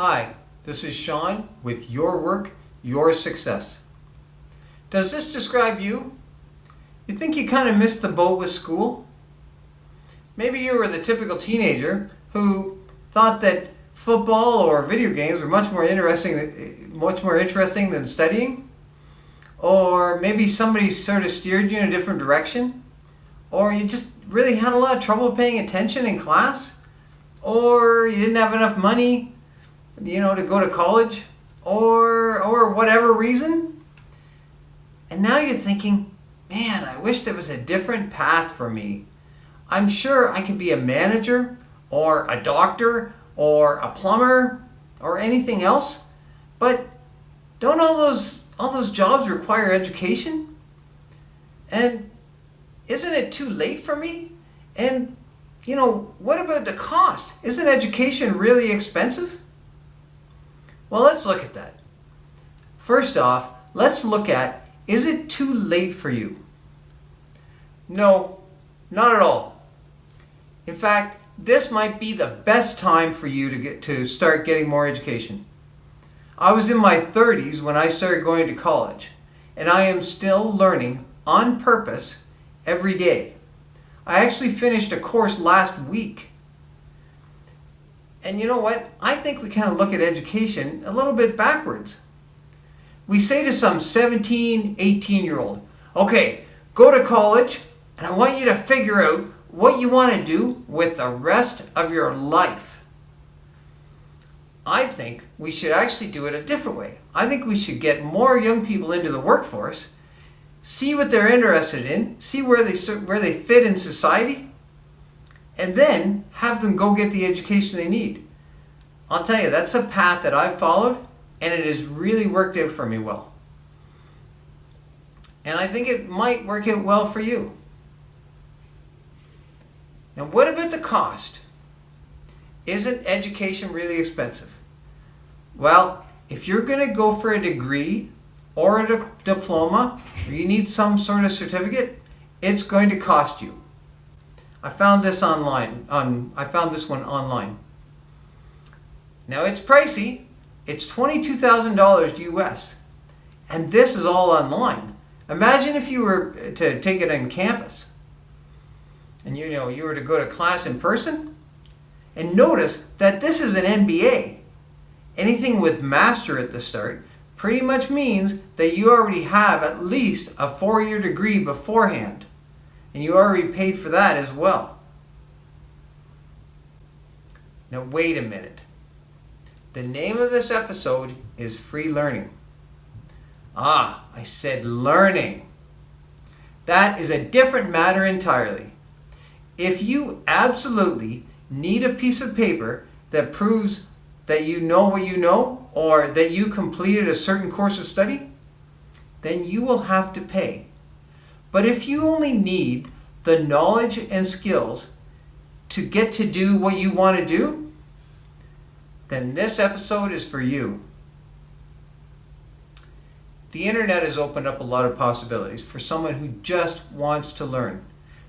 Hi, this is Sean with Your Work, Your Success. Does this describe you? You think you kind of missed the boat with school? Maybe you were the typical teenager who thought that football or video games were much more interesting than studying. Or maybe somebody sort of steered you in a different direction. Or you just really had a lot of trouble paying attention in class. Or you didn't have enough money to go to college, or whatever reason. And now you're thinking, man, I wish there was a different path for me. I'm sure I could be a manager, or a doctor, or a plumber, or anything else. But don't all those jobs require education? And isn't it too late for me? And what about the cost? Isn't education really expensive? Well, let's look at that. First off, let's look at, is it too late for you? No, not at all. In fact, this might be the best time for you to start getting more education. I was in my 30s when I started going to college, and I am still learning on purpose every day. I actually finished a course last week. And you know what? I think we kind of look at education a little bit backwards. We say to some 17, 18-year-old, okay, go to college, and I want you to figure out what you want to do with the rest of your life. I think we should actually do it a different way. I think we should get more young people into the workforce, see what they're interested in, see where they fit in society, and then have them go get the education they need. I'll tell you, that's a path that I've followed, and it has really worked out for me well. And I think it might work out well for you. Now, what about the cost? Isn't education really expensive? Well, if you're going to go for a degree or a diploma, or you need some sort of certificate, it's going to cost you. I found this online. I found this one online. Now it's pricey. It's $22,000 US, and this is all online. Imagine if you were to take it on campus, and you were to go to class in person, and notice that this is an MBA. Anything with master at the start pretty much means that you already have at least a 4-year degree beforehand. And you already paid for that as well. Now wait a minute. The name of this episode is Free Learning. I said learning. That is a different matter entirely. If you absolutely need a piece of paper that proves that you know what you know, or that you completed a certain course of study, then you will have to pay. But if you only need the knowledge and skills to get to do what you want to do, then this episode is for you. The internet has opened up a lot of possibilities for someone who just wants to learn.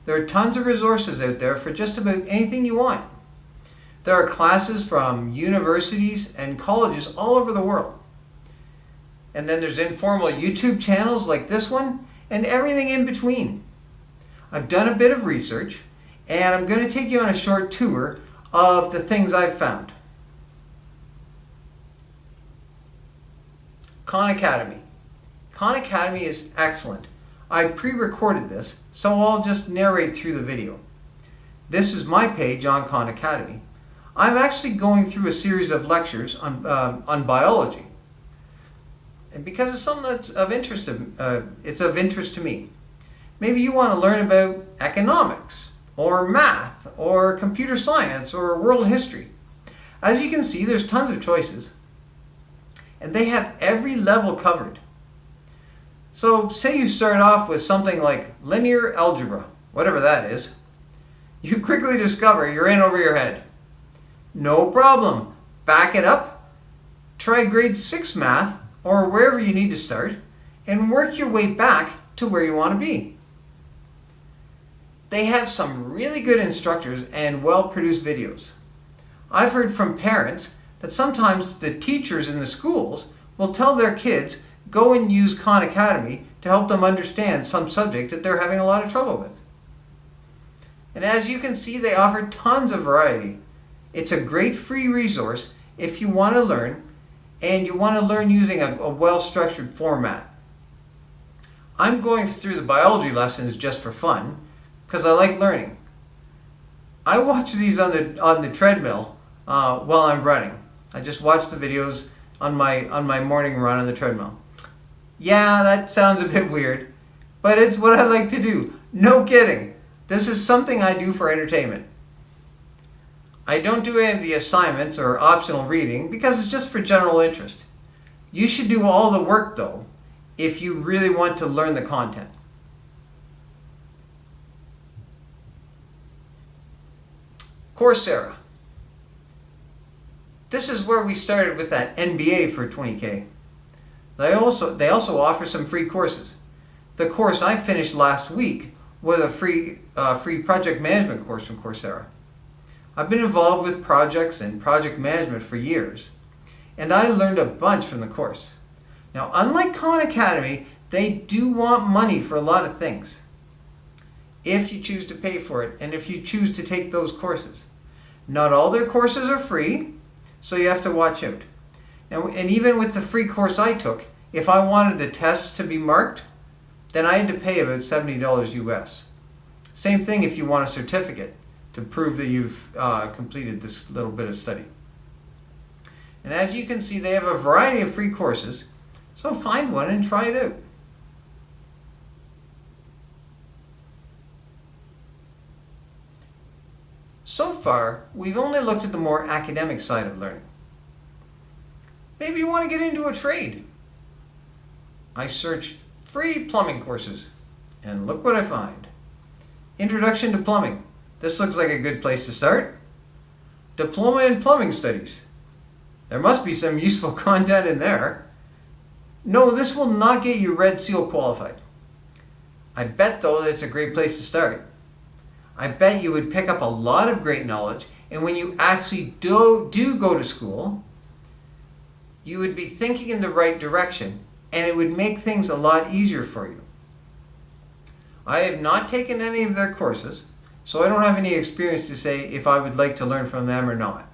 There are tons of resources out there for just about anything you want. There are classes from universities and colleges all over the world. And then there's informal YouTube channels like this one, and everything in between. I've done a bit of research, and I'm going to take you on a short tour of the things I've found. Khan Academy. Khan Academy is excellent. I pre-recorded this, so I'll just narrate through the video. This is my page on Khan Academy. I'm actually going through a series of lectures on biology. And because it's something that's of interest to me. Maybe you want to learn about economics, or math, or computer science, or world history. As you can see, there's tons of choices. And they have every level covered. So say you start off with something like linear algebra, whatever that is. You quickly discover you're in over your head. No problem. Back it up. Try grade 6 math, or wherever you need to start, and work your way back to where you want to be. They have some really good instructors and well-produced videos. I've heard from parents that sometimes the teachers in the schools will tell their kids, go and use Khan Academy to help them understand some subject that they're having a lot of trouble with. And as you can see, they offer tons of variety. It's a great free resource if you want to learn, and you want to learn using a well-structured format. I'm going through the biology lessons just for fun, because I like learning. I watch these on the treadmill while I'm running. I just watch the videos on my morning run on the treadmill. Yeah, that sounds a bit weird, but it's what I like to do. No kidding. This is something I do for entertainment. I don't do any of the assignments or optional reading because it's just for general interest. You should do all the work though, if you really want to learn the content. Coursera. This is where we started with that MBA for $20K. They also offer some free courses. The course I finished last week was a free project management course from Coursera. I've been involved with projects and project management for years, and I learned a bunch from the course. Now, unlike Khan Academy, they do want money for a lot of things, if you choose to pay for it and if you choose to take those courses. Not all their courses are free, so you have to watch out. And even with the free course I took, if I wanted the tests to be marked, then I had to pay about $70 US. Same thing if you want a certificate to prove that you've completed this little bit of study. And as you can see, they have a variety of free courses, so find one and try it out. So far, we've only looked at the more academic side of learning. Maybe you want to get into a trade. I searched free plumbing courses, and look what I find. Introduction to Plumbing. This looks like a good place to start. Diploma in Plumbing Studies. There must be some useful content in there. No, this will not get you Red Seal qualified. I bet though that it's a great place to start. I bet you would pick up a lot of great knowledge, and when you actually do go to school, you would be thinking in the right direction, and it would make things a lot easier for you. I have not taken any of their courses, so I don't have any experience to say if I would like to learn from them or not.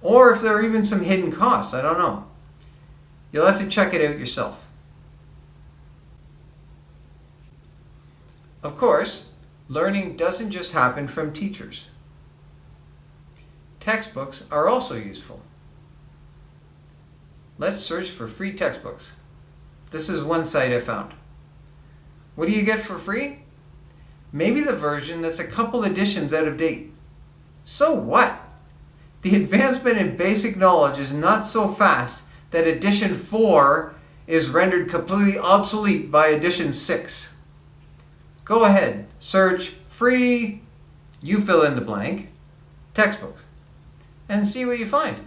Or if there are even some hidden costs, I don't know. You'll have to check it out yourself. Of course, learning doesn't just happen from teachers. Textbooks are also useful. Let's search for free textbooks. This is one site I found. What do you get for free? Maybe the version that's a couple editions out of date. So what? The advancement in basic knowledge is not so fast that edition 4 is rendered completely obsolete by edition 6. Go ahead, search free, you fill in the blank, textbooks, and see what you find.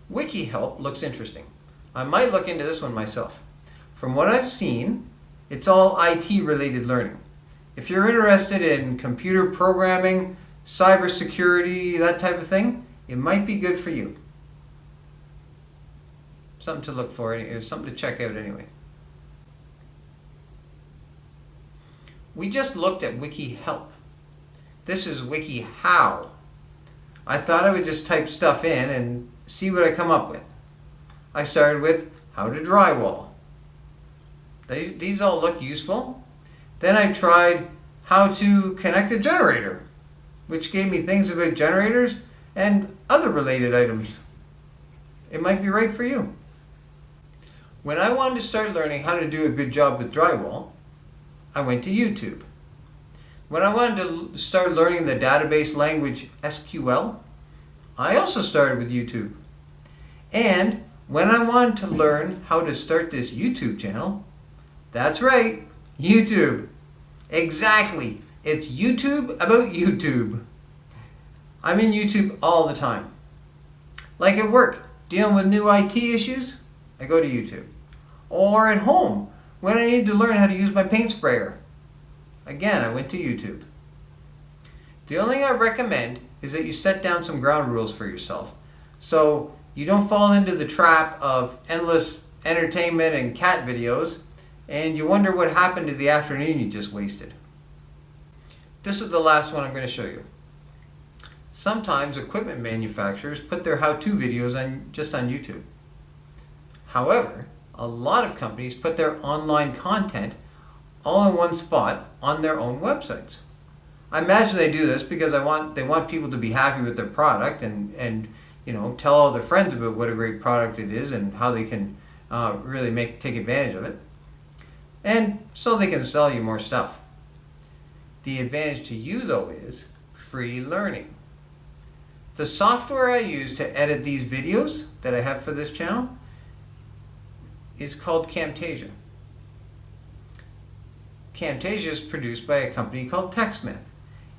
Wiki Help looks interesting. I might look into this one myself. From what I've seen, it's all IT related learning. If you're interested in computer programming, cybersecurity, that type of thing, it might be good for you. Something to look for, something to check out anyway. We just looked at Wiki Help. This is Wiki How. I thought I would just type stuff in and see what I come up with. I started with how to drywall. These all look useful. Then I tried how to connect a generator, which gave me things about generators and other related items. It might be right for you. When I wanted to start learning how to do a good job with drywall, I went to YouTube. When I wanted to start learning the database language SQL, I also started with YouTube. And when I wanted to learn how to start this YouTube channel, that's right, YouTube. Exactly. It's YouTube about YouTube. I'm in YouTube all the time. Like at work, dealing with new IT issues, I go to YouTube. Or at home, when I need to learn how to use my paint sprayer, again, I went to YouTube. The only thing I recommend is that you set down some ground rules for yourself. So you don't fall into the trap of endless entertainment and cat videos, and you wonder what happened to the afternoon you just wasted. This is the last one I'm going to show you. Sometimes equipment manufacturers put their how-to videos just on YouTube. However, a lot of companies put their online content all in one spot on their own websites. I imagine they do this because they want people to be happy with their product and tell all their friends about what a great product it is and how they can really take advantage of it. And so they can sell you more stuff. The advantage to you though is free learning. The software I use to edit these videos that I have for this channel is called Camtasia. Camtasia is produced by a company called TechSmith.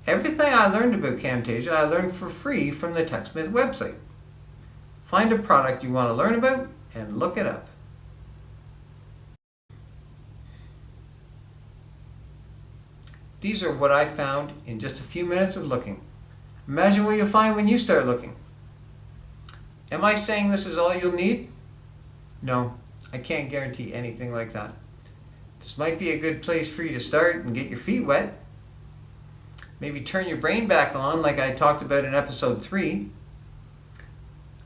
Everything I learned about Camtasia I learned for free from the TechSmith website. Find a product you want to learn about and look it up. These are what I found in just a few minutes of looking. Imagine what you'll find when you start looking. Am I saying this is all you'll need? No, I can't guarantee anything like that. This might be a good place for you to start and get your feet wet. Maybe turn your brain back on like I talked about in episode 3.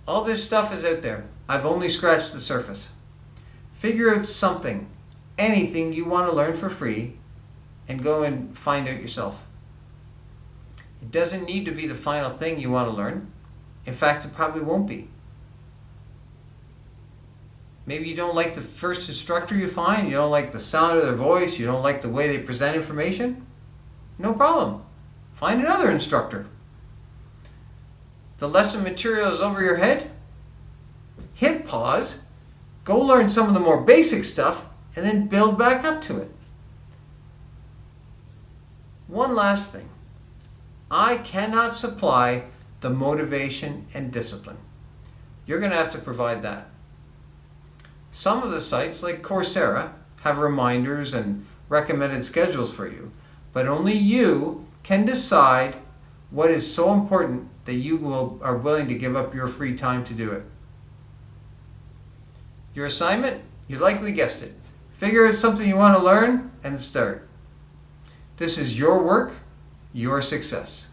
All this stuff is out there. I've only scratched the surface. Figure out something, anything you want to learn for free, and go and find out yourself. It doesn't need to be the final thing you want to learn. In fact, it probably won't be. Maybe you don't like the first instructor you find, you don't like the sound of their voice, you don't like the way they present information. No problem. Find another instructor. The lesson material is over your head. Hit pause, go learn some of the more basic stuff, and then build back up to it. One last thing. I cannot supply the motivation and discipline. You're going to have to provide that. Some of the sites, like Coursera, have reminders and recommended schedules for you, but only you can decide what is so important that you are willing to give up your free time to do it. Your assignment? You likely guessed it. Figure out something you want to learn and start. This is your work, your success.